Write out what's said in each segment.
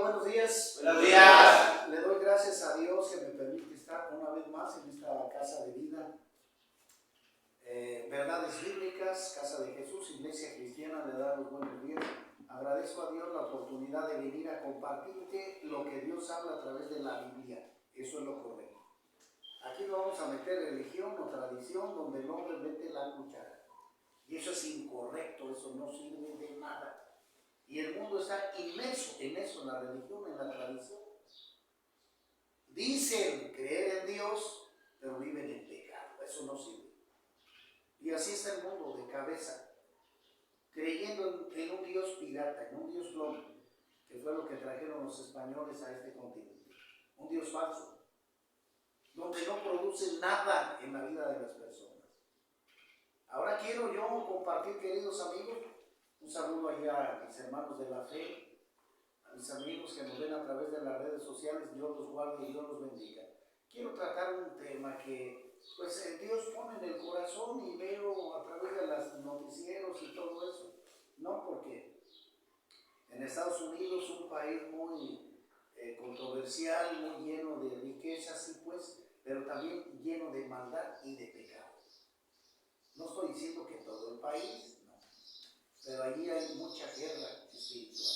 buenos días. Buenos días. Le doy gracias a Dios que me permite estar una vez más en esta casa de vida. Verdades bíblicas, Casa de Jesús, Iglesia Cristiana, le da los buenos días. Agradezco a Dios la oportunidad de venir a compartirte lo que Dios habla a través de la Biblia. Eso es lo correcto. Aquí no vamos a meter religión o tradición donde el hombre mete la cuchara. Y eso es incorrecto, eso no sirve de nada. Y el mundo está inmerso en eso, en la religión, en la tradición. Dicen creer en Dios, pero viven en pecado. Eso no sirve. Y así está el mundo de cabeza, creyendo en un Dios pirata, en un Dios clon, que fue lo que trajeron los españoles a este continente. Un Dios falso, donde no produce nada en la vida de las personas. Ahora quiero yo compartir, queridos amigos, un saludo allá a mis hermanos de la fe, a mis amigos que nos ven a través de las redes sociales. Dios los guarde y Dios los bendiga. Quiero tratar un tema que pues Dios pone en el corazón y veo a través de los noticieros y todo eso. No, porque en Estados Unidos, un país muy controversial, muy lleno de riquezas, sí pues, pero también lleno de maldad y de pecado. No estoy diciendo que todo el país, no, pero allí hay mucha guerra espiritual,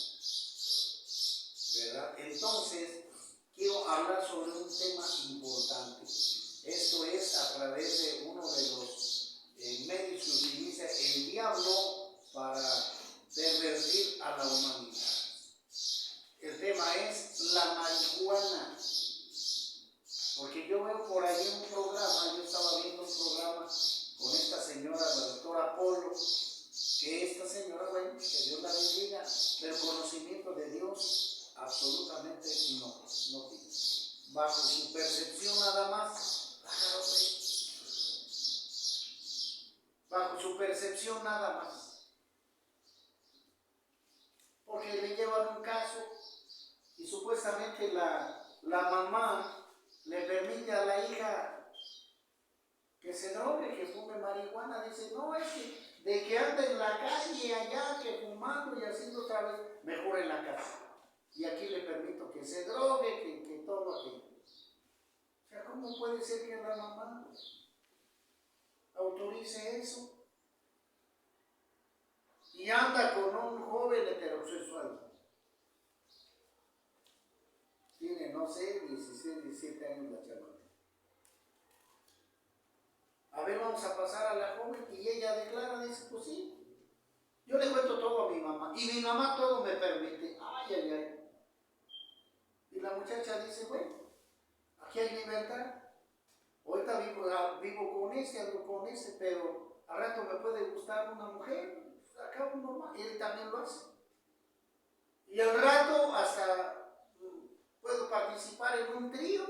¿verdad? Entonces, quiero hablar sobre un tema importante. Esto es a través de uno de los medios que utiliza el diablo para pervertir a la humanidad. El tema es la marihuana. Porque yo veo por ahí un programa, yo estaba viendo un programa con esta señora, la doctora Polo, que esta señora, bueno, que Dios la bendiga, del conocimiento de Dios absolutamente no tiene. Bajo su percepción nada más, bajo su percepción nada más. Porque le llevan un caso y supuestamente la mamá le permite a la hija que se drogue, que fume marihuana. Dice, no, es que de que anda en la calle allá, que fumando y haciendo otra vez, mejor en la casa. Y aquí le permito que se drogue, que todo aquello. O sea, ¿cómo puede ser que la mamá autorice eso? Y anda con un joven heterosexual. Tiene, no sé, 16, 17 años la chamaca. A ver, vamos a pasar a la joven, y ella declara, dice, pues sí, yo le cuento todo a mi mamá, y mi mamá todo me permite. Ay, ay, ay. Y la muchacha dice, bueno, aquí hay libertad. Ahorita vivo con este, ando con este, pero al rato me puede gustar una mujer, acá uno más, y él también lo hace. Y al rato hasta puedo participar en un trío.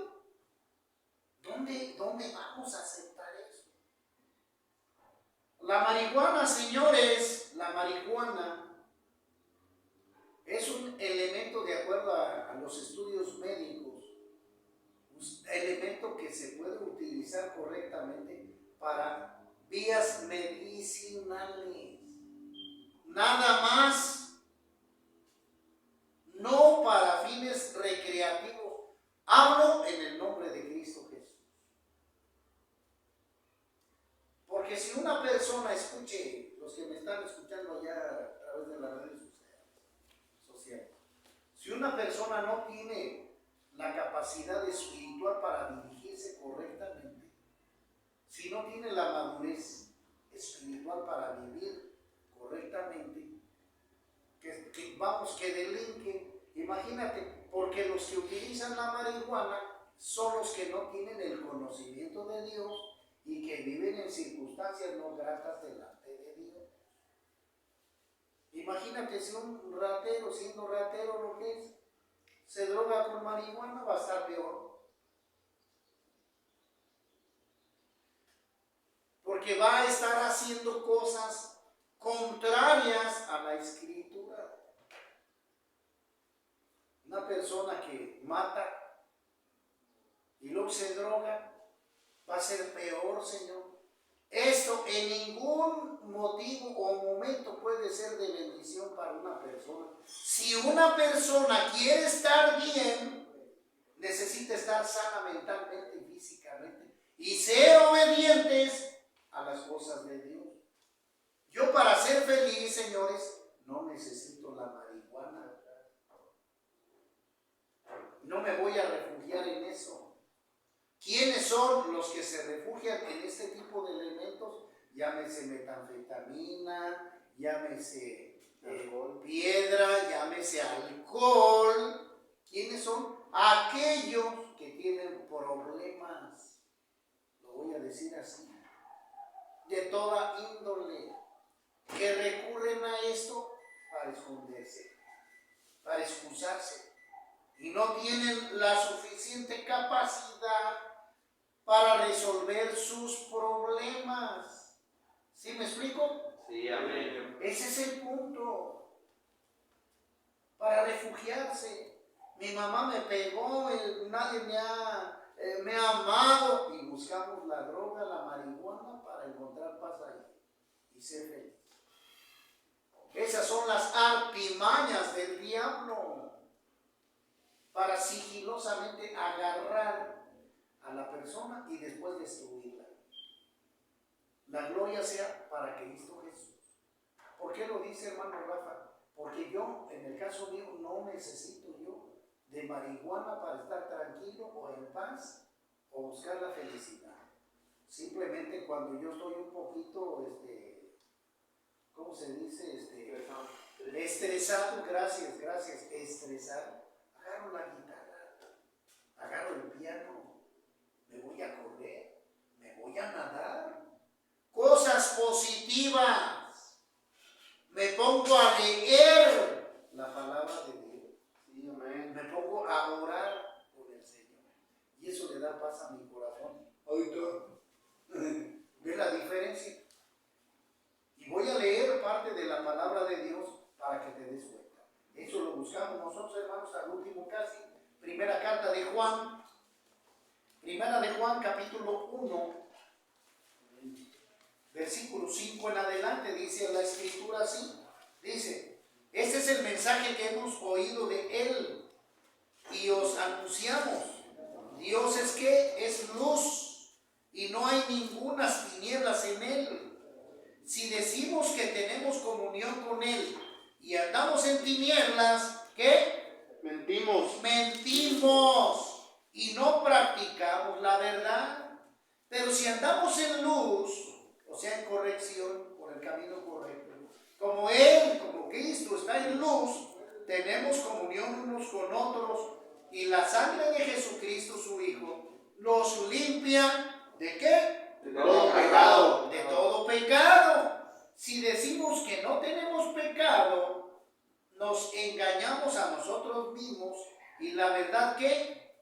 ¿Dónde vamos a aceptar eso? La marihuana, señores, la marihuana es un elemento, de acuerdo a los estudios médicos, un elemento que se puede utilizar correctamente para vías medicinales. Nada más, no para fines recreativos. Hablo en el nombre de Cristo Jesús. Porque si una persona, escuche, los que me están escuchando allá a través de las redes sociales, si una persona no tiene la capacidad espiritual para dirigirse correctamente, si no tiene la madurez espiritual para vivir correctamente, que delinquen, imagínate, porque los que utilizan la marihuana son los que no tienen el conocimiento de Dios y que viven en circunstancias no gratas delante de Dios. Imagínate si un ratero, siendo ratero lo que es, se droga con marihuana, va a estar peor. Porque va a estar haciendo cosas contrarias a la Escritura. Una persona que mata y luego se droga va a ser peor, Señor. Esto en ningún motivo o momento puede ser de bendición para una persona. Si una persona quiere estar bien, necesita estar sana mentalmente y físicamente y ser obedientes a las cosas de Dios. Yo para ser feliz, señores, no necesito la marihuana. No me voy a refugiar en eso. ¿Quiénes son los que se refugian en este tipo de elementos? Llámese metanfetamina, llámese piedra, llámese alcohol. ¿Quiénes son? Aquellos que tienen problemas, lo voy a decir así, de toda índole, que recurren a esto para esconderse, para excusarse, y no tienen la suficiente capacidad para resolver sus problemas. ¿Sí me explico? Sí, amén. Ese es el punto. Para refugiarse. Mi mamá me pegó, nadie me ha amado. Y buscamos la droga, la marihuana para encontrar paz ahí y ser feliz. Esas son las artimañas del diablo para sigilosamente agarrar a la persona y después destruirla. La gloria sea para Cristo Jesús. ¿Por qué lo dice, hermano Rafa? Porque yo, en el caso mío, no necesito yo de marihuana para estar tranquilo o en paz o buscar la felicidad. Simplemente cuando yo estoy un poquito, ¿cómo se dice? Estresado, gracias, estresado. Agarro la guitarra, agarro el piano, me voy a correr, me voy a nadar. Cosas positivas. Me pongo a leer la palabra de Dios. Sí, amén. Me pongo a orar por el Señor. Y eso le da paz a mi corazón. Ahorita. ¿Ves la diferencia? Y voy a leer parte de la palabra de Dios para que te des cuenta. Eso lo buscamos nosotros, hermanos, al último casi. Primera carta de Juan. Primera de Juan, capítulo 1. Versículo 5 en adelante, dice la escritura así, dice: este es el mensaje que hemos oído de Él y os anunciamos. Dios es que es luz y no hay ningunas tinieblas en Él. Si decimos que tenemos comunión con Él y andamos en tinieblas, ¿qué? Mentimos y no practicamos la verdad. Pero si andamos en luz, o sea, en corrección, por el camino correcto, como Él, como Cristo está en luz, tenemos comunión unos con otros y la sangre de Jesucristo, su Hijo, los limpia ¿de qué? De todo pecado. De todo pecado. Si decimos que no tenemos pecado, nos engañamos a nosotros mismos y la verdad que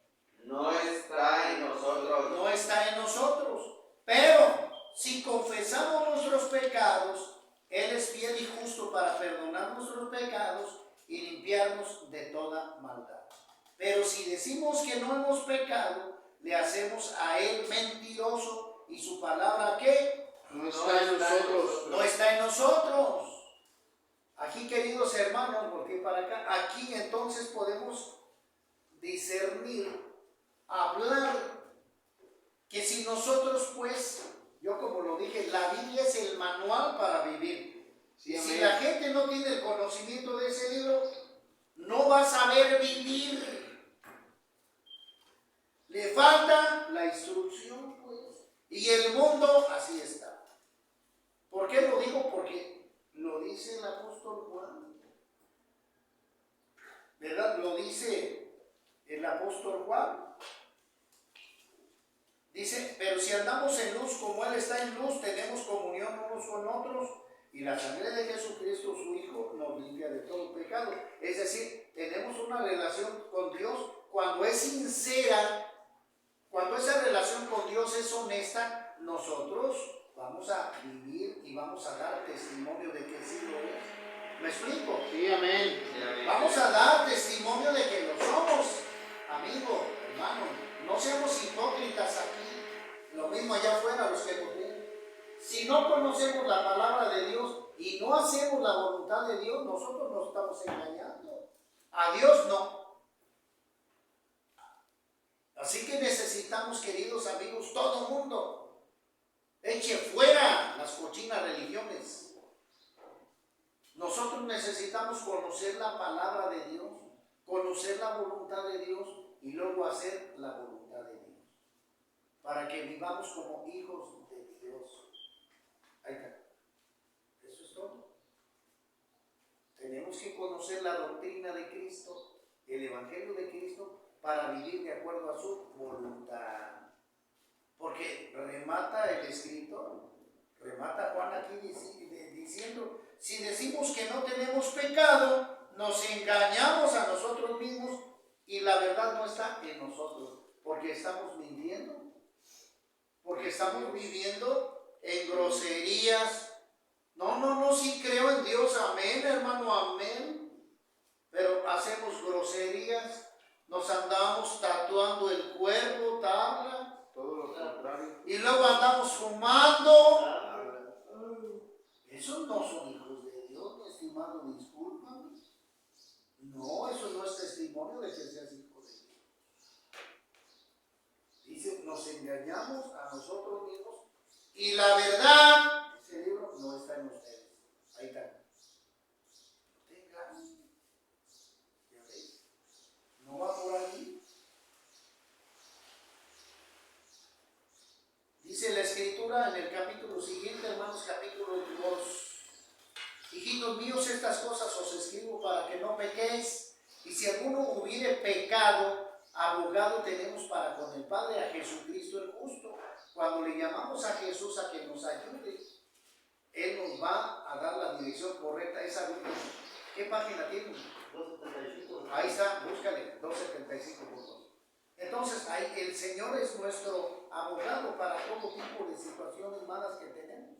no está en nosotros. No está en nosotros. Pero si confesamos nuestros pecados, Él es fiel y justo para perdonar nuestros pecados y limpiarnos de toda maldad. Pero si decimos que no hemos pecado, le hacemos a Él mentiroso y su palabra ¿qué? No está en nosotros. No está en nosotros. Aquí, queridos hermanos, porque para acá, aquí entonces podemos discernir, hablar, que si nosotros pues, yo como lo dije, la Biblia es el manual para vivir. Sí, si la gente no tiene el conocimiento de ese libro, no va a saber vivir. Le falta la instrucción, pues. Y el mundo así está. ¿Por qué lo digo? Porque lo dice el apóstol Juan. ¿Verdad? Lo dice el apóstol Juan. Dice: pero si andamos en luz como Él está en luz, tenemos comunión unos con otros y la sangre de Jesucristo, su Hijo, nos limpia de todo pecado. Es decir, tenemos una relación con Dios cuando es sincera, cuando esa relación con Dios es honesta, nosotros vamos a vivir y vamos a dar testimonio de que sí lo es. ¿Me explico? Sí, amén. Sí, amén. Vamos a dar testimonio de que lo somos, amigo, hermano. No seamos hipócritas aquí. Lo mismo allá afuera, los que nos ven. Dios no. Así que necesitamos, queridos amigos, todo mundo, eche fuera las cochinas religiones. Nosotros necesitamos conocer la palabra de Dios, conocer la voluntad de Dios y luego hacer la voluntad de Dios, para que vivamos como hijos de Dios. Ahí está. Eso es todo. Tenemos que conocer la doctrina de Cristo, el Evangelio de Cristo, para vivir de acuerdo a su voluntad. Porque remata el escritor, remata Juan aquí diciendo, si decimos que no tenemos pecado, nos engañamos a nosotros mismos y la verdad no está en nosotros, porque estamos mintiendo, porque estamos viviendo en groserías. No, sí creo en Dios, amén, hermano, amén, pero hacemos groserías. Nos andamos tatuando el cuerpo, tabla. Todo lo contrario. Y luego andamos fumando. Esos no son hijos de Dios, mi estimado, discúlpame. No, eso no es testimonio de que seas hijo de Dios. Dice, nos engañamos a nosotros mismos y la verdad, ese libro no está en ustedes. Ahí está. No te engañes. ¿Ya ves? No va por ahí. Dice la Escritura en el capítulo siguiente, hermanos, capítulo 2. Hijitos míos, estas cosas os escribo para que no pequéis. Y si alguno hubiere pecado, abogado tenemos para con el Padre, a Jesucristo el justo. Cuando le llamamos a Jesús a que nos ayude, Él nos va a dar la dirección correcta. Esa Biblia, ¿qué página tiene? 275. Ahí está, búscale, 275 por favor. Entonces, ahí el Señor es nuestro abogado para todo tipo de situaciones malas que tenemos.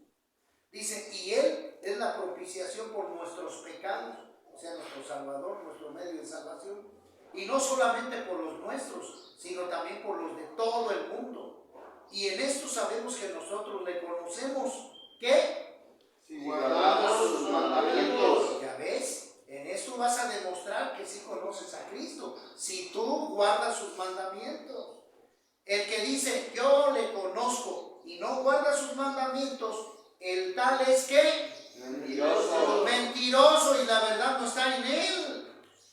Dice, y Él es la propiciación por nuestros pecados, o sea, nuestro Salvador, nuestro medio de salvación. Y no solamente por los nuestros, sino también por los de todo el mundo. Y en esto sabemos que nosotros le conocemos. ¿Qué? Si guardamos sus mandamientos. Ya ves, en esto vas a demostrar que sí conoces a Cristo. Si tú guardas sus mandamientos. El que dice, yo le conozco y no guarda sus mandamientos, el tal es que Mentiroso. Mentiroso, y la verdad no está en él.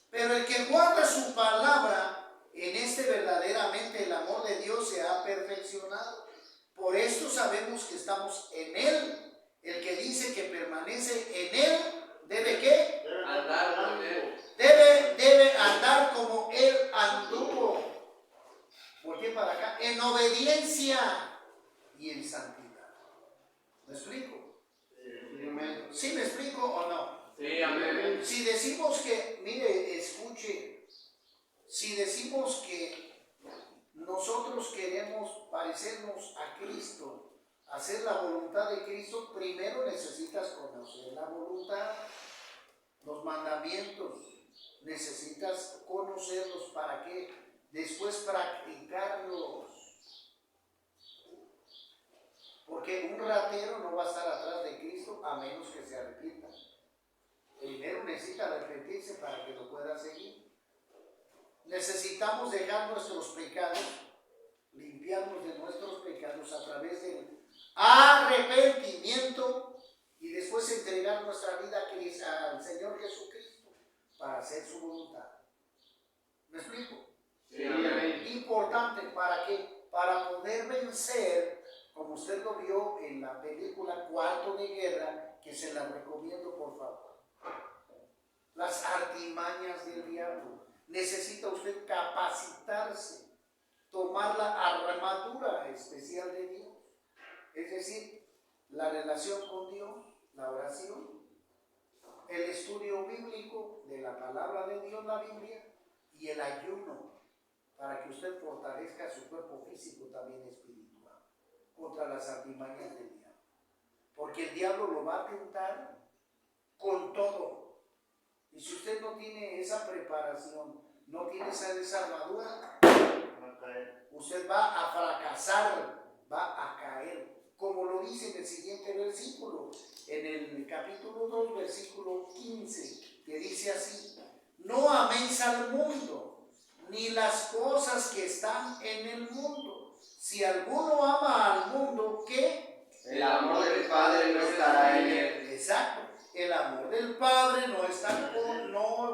Pero el que guarda su palabra, en este verdaderamente el amor de Dios se ha perfeccionado. Por esto sabemos que estamos en él. El que dice que permanece en él, ¿debe qué? Andar con él. Debe andar como él anduvo. ¿Por qué para acá? En obediencia y en santidad. ¿Me explico? ¿Sí me explico o no? Sí, amén. Si decimos que, mire, escuche, si decimos que nosotros queremos parecernos a Cristo, hacer la voluntad de Cristo, primero necesitas conocer la voluntad, los mandamientos, necesitas conocerlos para que después practicarlos. Porque un ratero no va a estar atrás de Cristo a menos que se arrepienta. Primero necesita arrepentirse para que lo pueda seguir. Necesitamos dejar nuestros pecados, limpiarnos de nuestros pecados a través del arrepentimiento y después entregar nuestra vida al Señor Jesucristo para hacer su voluntad. ¿Me explico? Sí, amén. Importante, ¿para qué? Para poder vencer, como usted lo vio en la película Cuarto de Guerra, que se la recomiendo por favor. Las artimañas del diablo. Necesita usted capacitarse, tomar la armadura especial de Dios. Es decir, la relación con Dios, la oración, el estudio bíblico de la palabra de Dios, la Biblia, y el ayuno, para que usted fortalezca su cuerpo físico también espiritual contra las artimañas del diablo. Porque el diablo lo va a tentar con todo. Y si usted no tiene esa preparación, no tiene esa armadura, usted va a fracasar, va a caer. Como lo dice en el siguiente versículo, en el capítulo 2, versículo 15, que dice así: no améis al mundo, ni las cosas que están en el mundo. Si alguno ama al mundo, ¿qué? El amor del Padre no estará en él. Exacto. El amor del Padre no va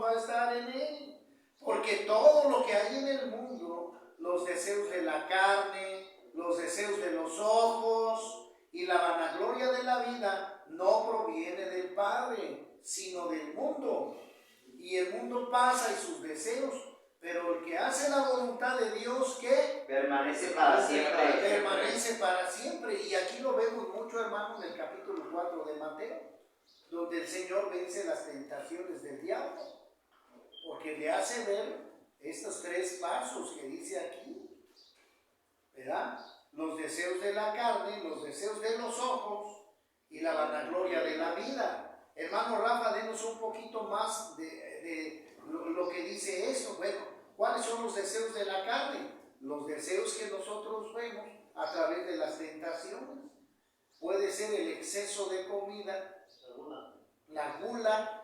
a estar en él. Porque todo lo que hay en el mundo, los deseos de la carne, los deseos de los ojos y la vanagloria de la vida, no proviene del Padre, sino del mundo. Y el mundo pasa y sus deseos, pero el que hace la voluntad de Dios, ¿qué? Permanece para siempre. Permanece para siempre. Y aquí lo vemos mucho, hermano, en el capítulo 4 de Mateo, donde el Señor vence las tentaciones del diablo, porque le hace ver estos 3 pasos que dice aquí, ¿verdad? Los deseos de la carne, los deseos de los ojos y la vanagloria de la vida. Hermano Rafa, denos un poquito más de lo que dice eso. Bueno, ¿cuáles son los deseos de la carne? Los deseos que nosotros vemos a través de las tentaciones. Puede ser el exceso de comida, la gula.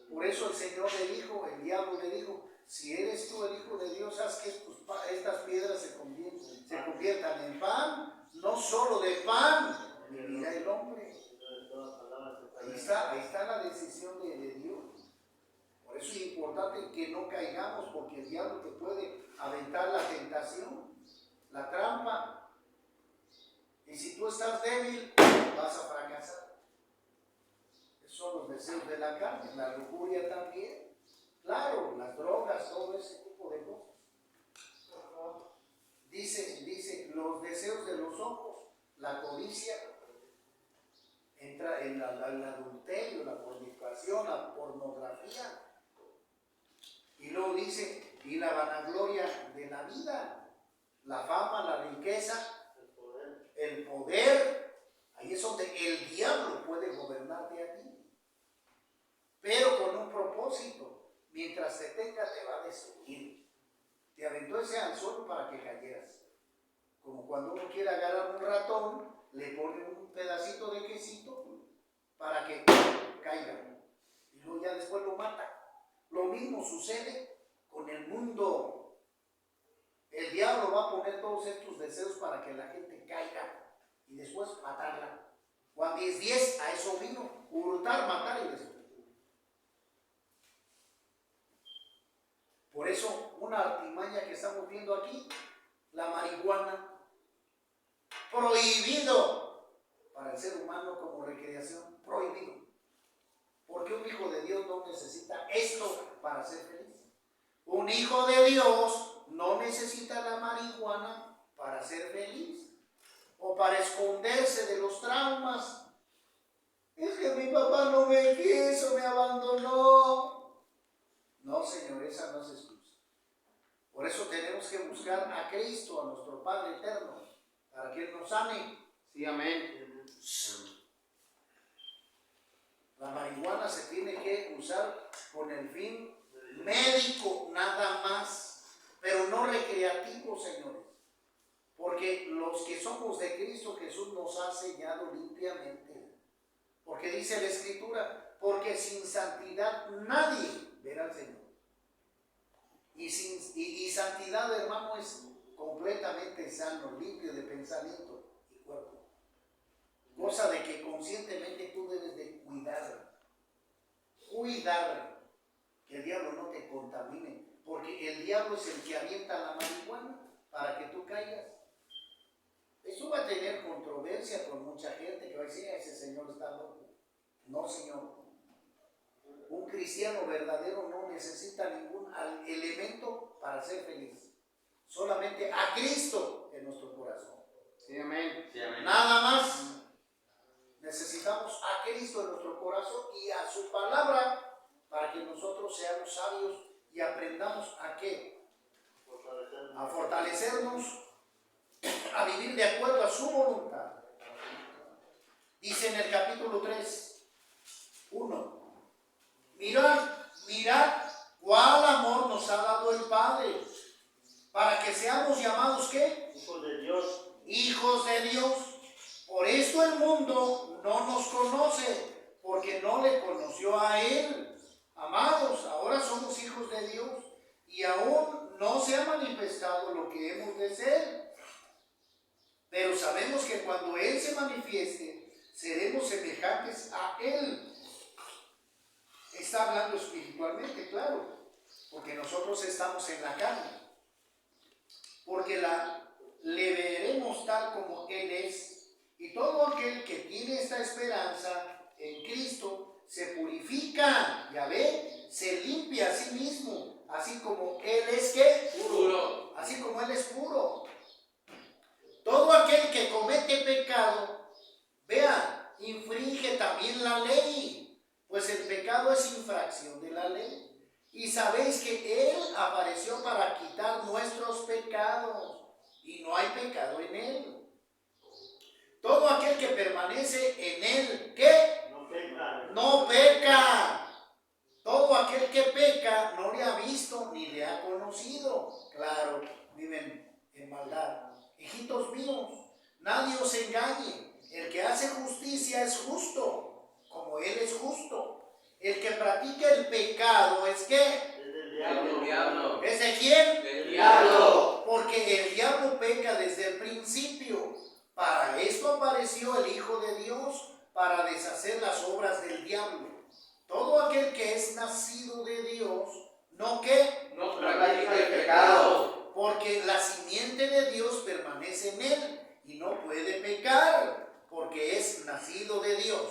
Por eso el Señor le dijo, el diablo le dijo, si eres tú el Hijo de Dios, haz que estas piedras se conviertan en pan. No solo de pan vivirá el hombre. Ahí está la decisión de Dios. Por eso es importante que no caigamos, porque el diablo te puede aventar la tentación, la trampa. Y si tú estás débil, vas a fracasar. Esos son los deseos de la carne, la lujuria también. Claro, las drogas, todo ese tipo de cosas. Dice, los deseos de los ojos, la codicia, entra en el adulterio, la fornicación, la pornografía. Y luego dice, y la vanagloria de la vida, la fama, la riqueza, el poder. Ahí es donde el diablo puede gobernarte a ti, pero con un propósito. Mientras te tenga, te va a destruir. Te aventó ese anzuelo para que cayeras. Como cuando uno quiere agarrar un ratón, le pone un pedacito de quesito para que caiga. Y luego ya después lo mata. Lo mismo sucede con el mundo. El diablo va a poner todos estos deseos para que la gente caiga y después matarla. Juan 10:10, a eso vino: hurtar, matar y destruir. Por eso, una artimaña que estamos viendo aquí, la marihuana, prohibido para el ser humano como recreación, prohibido. Porque un hijo de Dios no necesita esto para ser feliz. Un hijo de Dios no necesita la marihuana para ser feliz o para esconderse de los traumas. Es que mi papá no me quiso, me abandonó. No, Señor, esa no es excusa. Por eso tenemos que buscar a Cristo, a nuestro Padre eterno, para que Él nos sane. Sí, amén. La marihuana se tiene que usar con el fin médico, nada más, pero no recreativo, señores. Porque los que somos de Cristo Jesús nos ha sellado limpiamente. Porque dice la Escritura, porque sin santidad nadie verá al Señor. Y santidad, hermano, es completamente sano, limpio de pensamiento y cuerpo. Cosa de que conscientemente tú debes de cuidar que el diablo no te contamine, porque el diablo es el que avienta la marihuana para que tú caigas. Eso va a tener controversia con mucha gente que va a decir, ese señor está loco. No, señor. Un cristiano verdadero no necesita ningún elemento para ser feliz. Solamente a Cristo en nuestro corazón. Sí, amén. Sí, amén. Nada más. Necesitamos a Cristo en nuestro corazón y a su palabra para que nosotros seamos sabios y aprendamos a qué. A fortalecernos, a vivir de acuerdo a su voluntad. Dice en el capítulo 3, 1. Mirad cuál amor nos ha dado el Padre, para que seamos llamados ¿qué? Hijos de Dios. Hijos de Dios. Por esto el mundo no nos conoce, porque no le conoció a Él. Amados, ahora somos hijos de Dios y aún no se ha manifestado lo que hemos de ser. Pero sabemos que cuando Él se manifieste, seremos semejantes a Él. Está hablando espiritualmente, claro, porque nosotros estamos en la carne. Porque le veremos tal como Él es. Y todo aquel que tiene esta esperanza en Cristo se purifica, ya ve, se limpia a sí mismo, así como Él es ¿qué? Puro. Así como Él es puro. Todo aquel que comete pecado, vea, infringe también la ley, pues el pecado es infracción de la ley. Y sabéis que Él apareció para quitar nuestros pecados, y no hay pecado en Él. Todo aquel que permanece en Él, ¿qué? No peca. No peca. Todo aquel que peca no le ha visto ni le ha conocido. Claro, viven en maldad. Hijitos míos, nadie os engañe. El que hace justicia es justo, como Él es justo. El que practica el pecado es ¿qué? Es del El diablo. ¿Es de quién? El diablo. Porque el diablo peca desde el principio. Para esto apareció el Hijo de Dios, para deshacer las obras del diablo. Todo aquel que es nacido de Dios, ¿no qué? No practica el pecado. Porque la simiente de Dios permanece en él y no puede pecar, porque es nacido de Dios.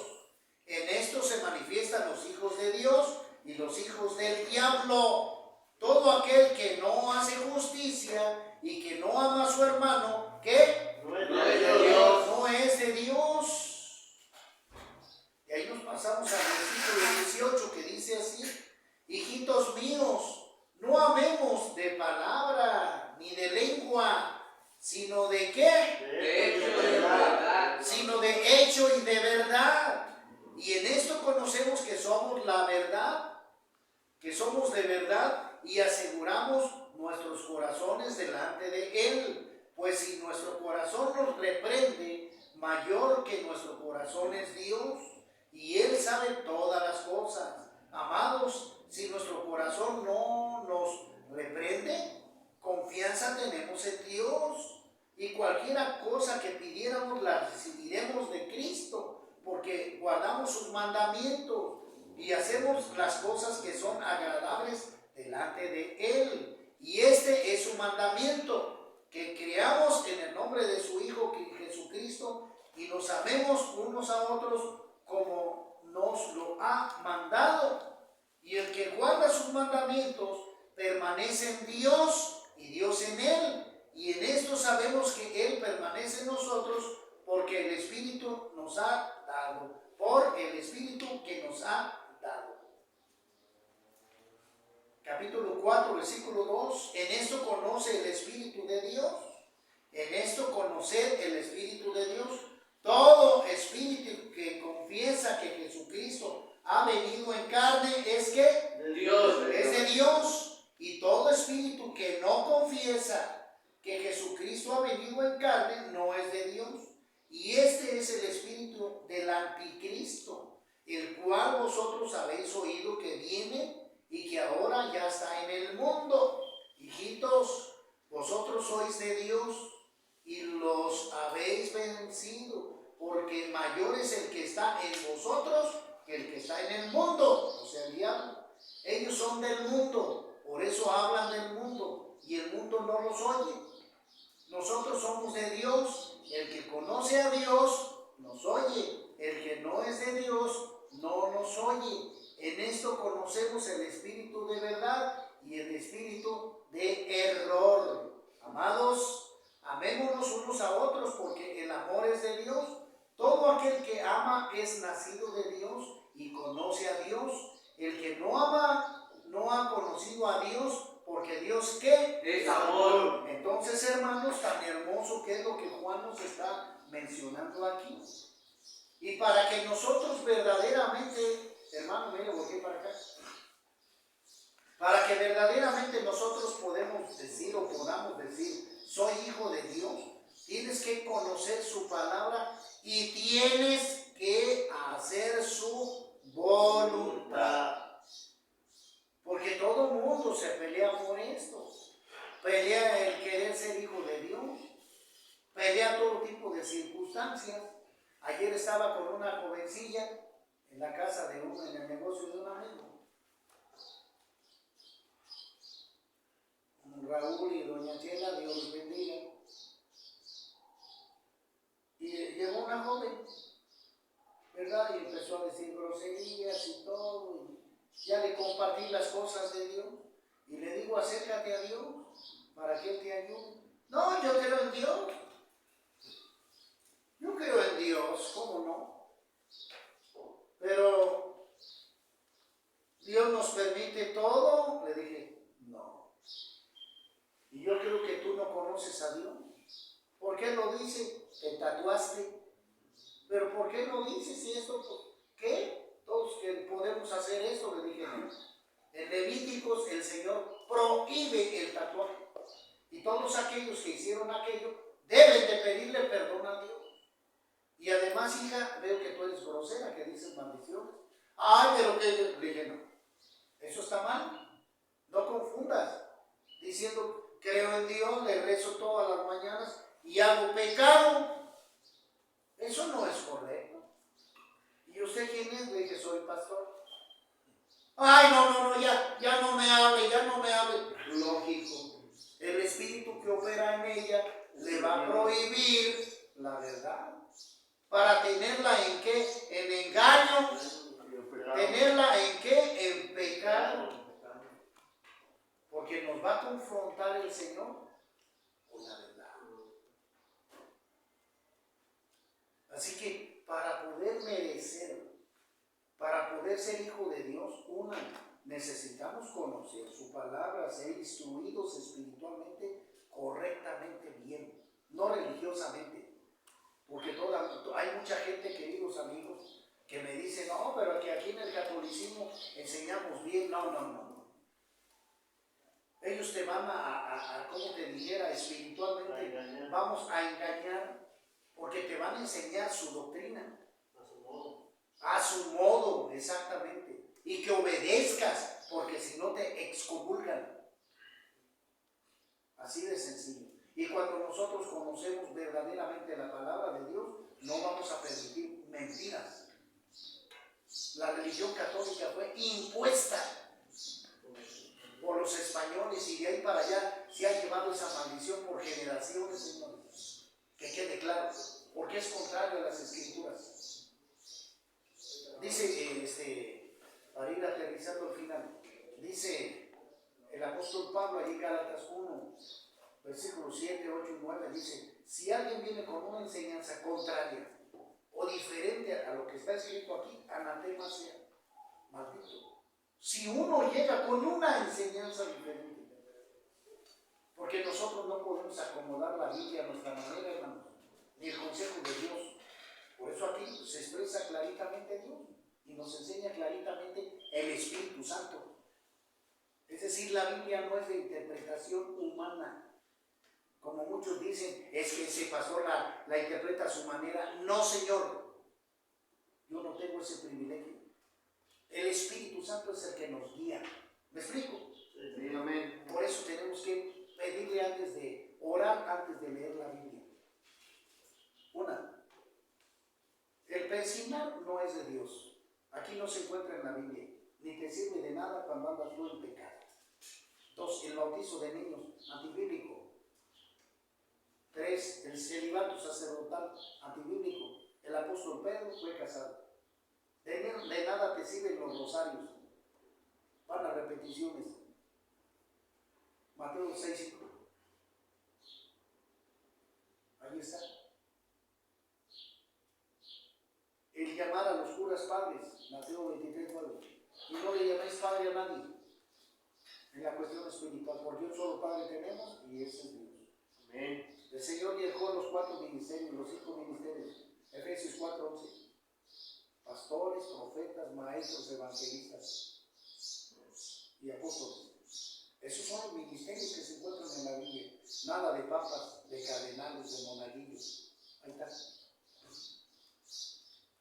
En esto se manifiestan los hijos de Dios y los hijos del diablo. Todo aquel que no hace justicia y que no ama a su hermano, ¿qué? No es No es de de Dios. Dios. No es de Dios. Y ahí nos pasamos al versículo 18 que dice así: hijitos míos, no amemos de palabra ni de lengua, sino de ¿qué? De hecho, de verdad. Sino de hecho y de verdad. Y en esto conocemos que somos la verdad, que somos de verdad y aseguramos nuestros corazones delante de Él. Pues si nuestro corazón nos reprende, mayor que nuestro corazón es Dios, y Él sabe todas las cosas. Amados, si nuestro corazón no nos reprende, confianza tenemos en Dios, y cualquiera cosa que pidiéramos la recibiremos de Cristo, porque guardamos sus mandamientos y hacemos las cosas que son agradables delante de Él. Y este es su mandamiento, que creamos en el nombre de su Hijo Jesucristo y nos amemos unos a otros como nos lo ha mandado. Y el que guarda sus mandamientos permanece en Dios y Dios en él. Y en esto sabemos que Él permanece en nosotros porque el Espíritu nos ha dado. Por el Espíritu que nos ha dado. Capítulo 4, versículo 2. En esto conoce el Espíritu de Dios. En esto conocer el Espíritu de Dios. Todo espíritu que confiesa que Jesucristo ha venido en carne es que De Dios. es de Dios. Y todo espíritu que no confiesa que Jesucristo ha venido en carne no es de Dios. Y este es el espíritu del anticristo, el cual vosotros habéis oído que viene y que ahora ya está en el mundo. Hijitos, vosotros sois de Dios y los habéis vencido, porque mayor es el que está en vosotros que el que está en el mundo, o sea, el diablo. Ellos son del mundo, por eso hablan del mundo, y el mundo no los oye. Nosotros somos de Dios, el que conoce a Dios nos oye, el que no es de Dios no nos oye. En esto conocemos el espíritu de verdad y el espíritu de error. Amados, amémonos unos a otros porque el amor es de Dios. Todo aquel que ama es nacido de Dios y conoce a Dios. El que no ama no ha conocido a Dios, porque Dios ¿qué? Es amor. Entonces, hermanos, tan hermoso que es lo que Juan nos está mencionando aquí. Y para que nosotros verdaderamente, hermano, mire, volví para acá. Para que verdaderamente nosotros podamos decir o podamos decir, soy hijo de Dios, tienes que conocer su palabra y tienes que hacer su voluntad. Porque todo mundo se pelea por esto. Pelea el querer ser hijo de Dios. Pelea todo tipo de circunstancias. Ayer estaba con una jovencilla en la casa de uno, en el negocio de un amigo. Raúl y doña Chela, Dios los bendiga. Y llegó una joven, ¿verdad? Y empezó a decir groserías y todo. Y ya le compartí las cosas de Dios. Y le digo, acércate a Dios para que Él te ayude. No, yo creo en Dios. Yo creo en Dios, ¿cómo no? Pero Dios nos permite todo. Le dije, no. Y yo creo que tú no conoces a Dios. ¿Por qué lo dice? Te tatuaste. Pero ¿por qué no dices si esto? ¿Qué? Todos que podemos hacer esto, le dije, no. En Levíticos el Señor prohíbe el tatuaje. Y todos aquellos que hicieron aquello deben de pedirle perdón a Dios. Y además, hija, veo que tú eres grosera, que dices maldiciones. Ay, pero que... Le dije, no. Eso está mal. No confundas. Diciendo, creo en Dios, le rezo todas las mañanas y hago pecado. Eso no es correcto. ¿Y usted quién es? Le dije, soy pastor. Ay, no, ya no me hable, ya no me hable. Lógico. El espíritu que opera en ella le va a prohibir la verdad. Para tenerla en qué? En engaño. Tenerla en qué? En pecado. Porque nos va a confrontar el Señor con la verdad. Así que para poder merecer, para poder ser hijo de Dios, necesitamos conocer su palabra, ser instruidos espiritualmente, correctamente bien, no religiosamente. Porque hay mucha gente, queridos amigos, que me dice, no, pero que aquí en el catolicismo enseñamos bien. No. Ellos te van como te dijera, espiritualmente, vamos a engañar, porque te van a enseñar su doctrina. A su modo, exactamente. Y que obedezcas, porque si no te excomulgan. Así de sencillo. Y cuando nosotros conocemos verdaderamente la palabra de Dios, no vamos a permitir mentiras. La religión católica fue impuesta por los españoles y de ahí para allá se ha llevado esa maldición por generaciones, señores. Que quede claro, porque es contrario a las escrituras. Dice, para ir aterrizando al final, dice el apóstol Pablo allí en Gálatas 1, versículos 7, 8 y 9, dice, si alguien viene con una enseñanza contraria o diferente a lo que está escrito aquí, anatema sea, maldito. Si uno llega con una enseñanza diferente, porque nosotros no podemos acomodar la Biblia a nuestra manera, hermanos, ni el consejo de Dios. Por eso aquí se expresa claritamente Dios y nos enseña claritamente el Espíritu Santo. Es decir, la Biblia no es de interpretación humana. Como muchos dicen, es que ese pastor la interpreta a su manera. No, Señor, yo no tengo ese privilegio. El Espíritu Santo es el que nos guía. ¿Me explico? Sí, amén. Por eso tenemos que pedirle antes de orar, antes de leer la Biblia. El persignar no es de Dios. Aquí no se encuentra en la Biblia. Ni te sirve de nada cuando andas tú en pecado. 2. El bautizo de niños, antibíblico. 3. El celibato sacerdotal, antibíblico. El apóstol Pedro fue casado. De nada te sirven los rosarios. Van a repeticiones. Mateo 6:5. Ahí está. El llamar a los curas padres, Mateo 23:9. Y no le llaméis padre a nadie en la cuestión espiritual, porque un solo Padre tenemos y ese es Dios. Amén. El Señor dejó los 4 ministerios, los 5 ministerios. Efesios 4:11. Pastores, profetas, maestros, evangelistas y apóstoles. Esos son los ministerios que se encuentran en la Biblia. Nada de papas, de cardenales, de monaguillos. Ahí está.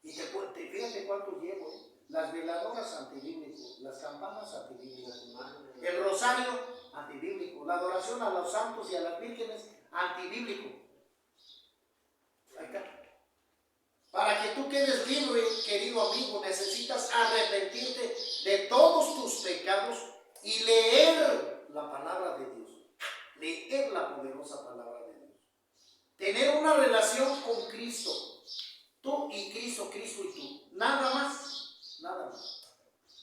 Y fíjate cuánto llevo, Las veladoras antibíblico, las campanas antibíblicas, el rosario antibíblico, la adoración a los santos y a las vírgenes antibíblico. Ahí está. Para que tú quedes libre, querido amigo, necesitas arrepentirte de todos tus pecados y leer la palabra de Dios. Leer la poderosa palabra de Dios. Tener una relación con Cristo. Tú y Cristo, Cristo y tú. Nada más. Nada más.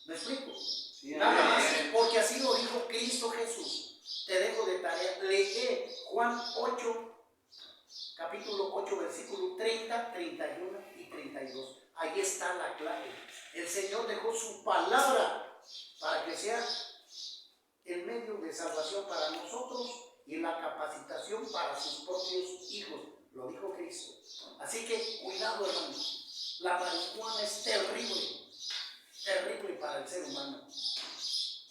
¿Me explico? Sí, Nada más. amén. Porque así lo dijo Cristo Jesús. Te dejo de tarea. Lee Juan 8. Capítulo 8, versículo 30, 31 y 32. Ahí está la clave. El Señor dejó su palabra para que sea el medio de salvación para nosotros y la capacitación para sus propios hijos. Lo dijo Cristo. Así que cuidado, hermanos. La marihuana es terrible. Terrible para el ser humano.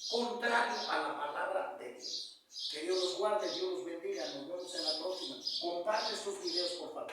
Contrario a la palabra de Dios. Que Dios los guarde, Dios los bendiga. Nos vemos en la próxima. Comparte estos videos, por favor.